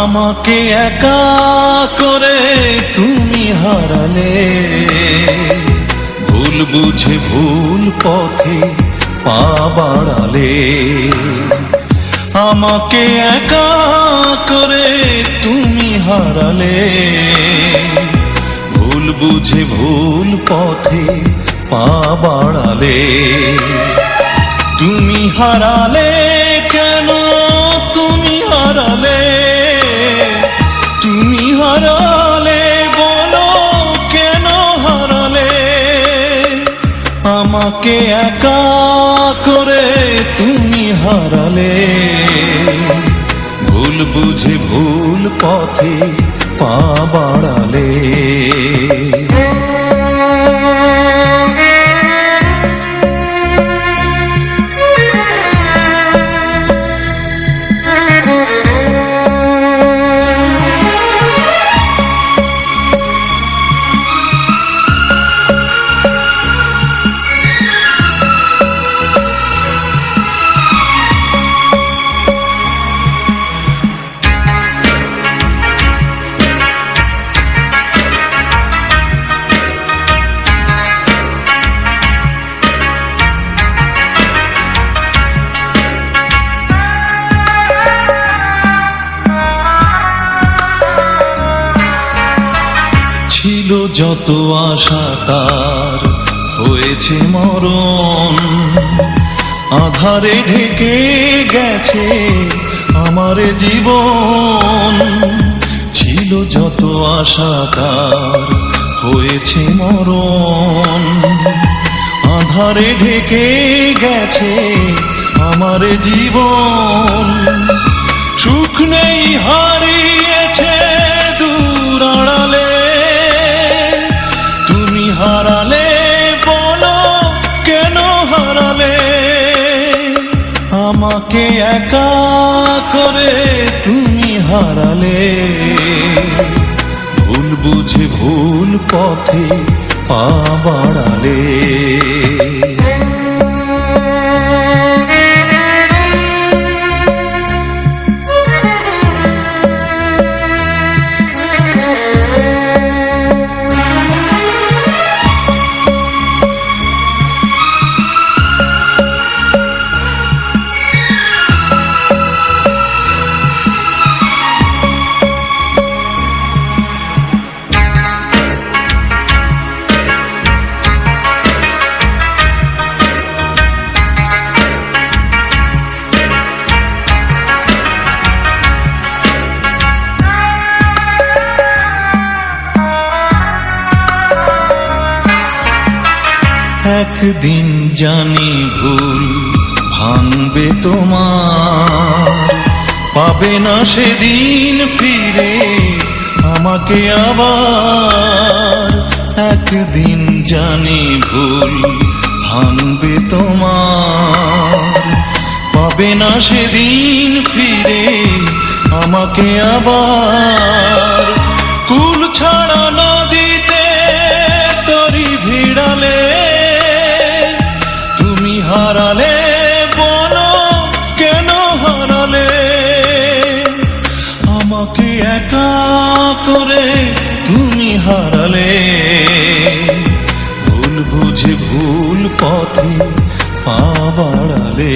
আমাকে একা করে তুমি হারালে, ভুল বুঝে ভুল পথে পা বাড়ালে। আমাকে একা করে তুমি হারালে, ভুল বুঝে ভুল পথে পা বাড়ালে। তুমি হারালে কেন, তুমি হারালে, তুমি হারালে বলো কেন হারালে। আমাকে একা করে তুমি হারালে, ভুল বুঝে ভুল পথে পা বাড়ালে। ছিল যত আশা তার হয়েছে মরণ, আধারে ঢেকে গেছে আমার জীবন। ছিল যত আশা তার হয়েছে মরণ, আধারে ঢেকে গেছে আমার জীবন। সুখ নেই হারিয়েছে দূর আড়ালে, তুমি হারালে বলো কেন হারালে। আমাকে একা করে তুমি হারালে, ভুল বুঝে ভুল পথে পা বাড়ালে। একদিন জানি ভুল ভাঙবে তোমার, পাবে না সেদিন ফিরে আমাকে আবার। একদিন জানি ভুল ভাঙবে তোমার, পাবে না সেদিন ফিরে আমাকে আবার। কুল ছাড়া নদীতে তরি ভিড়ালে, তুমি হারালে বলো কেন হারালে। আমাকে একা করে তুমি হারালে, ভুল বুঝে ভুল পথে পা বাড়ালে।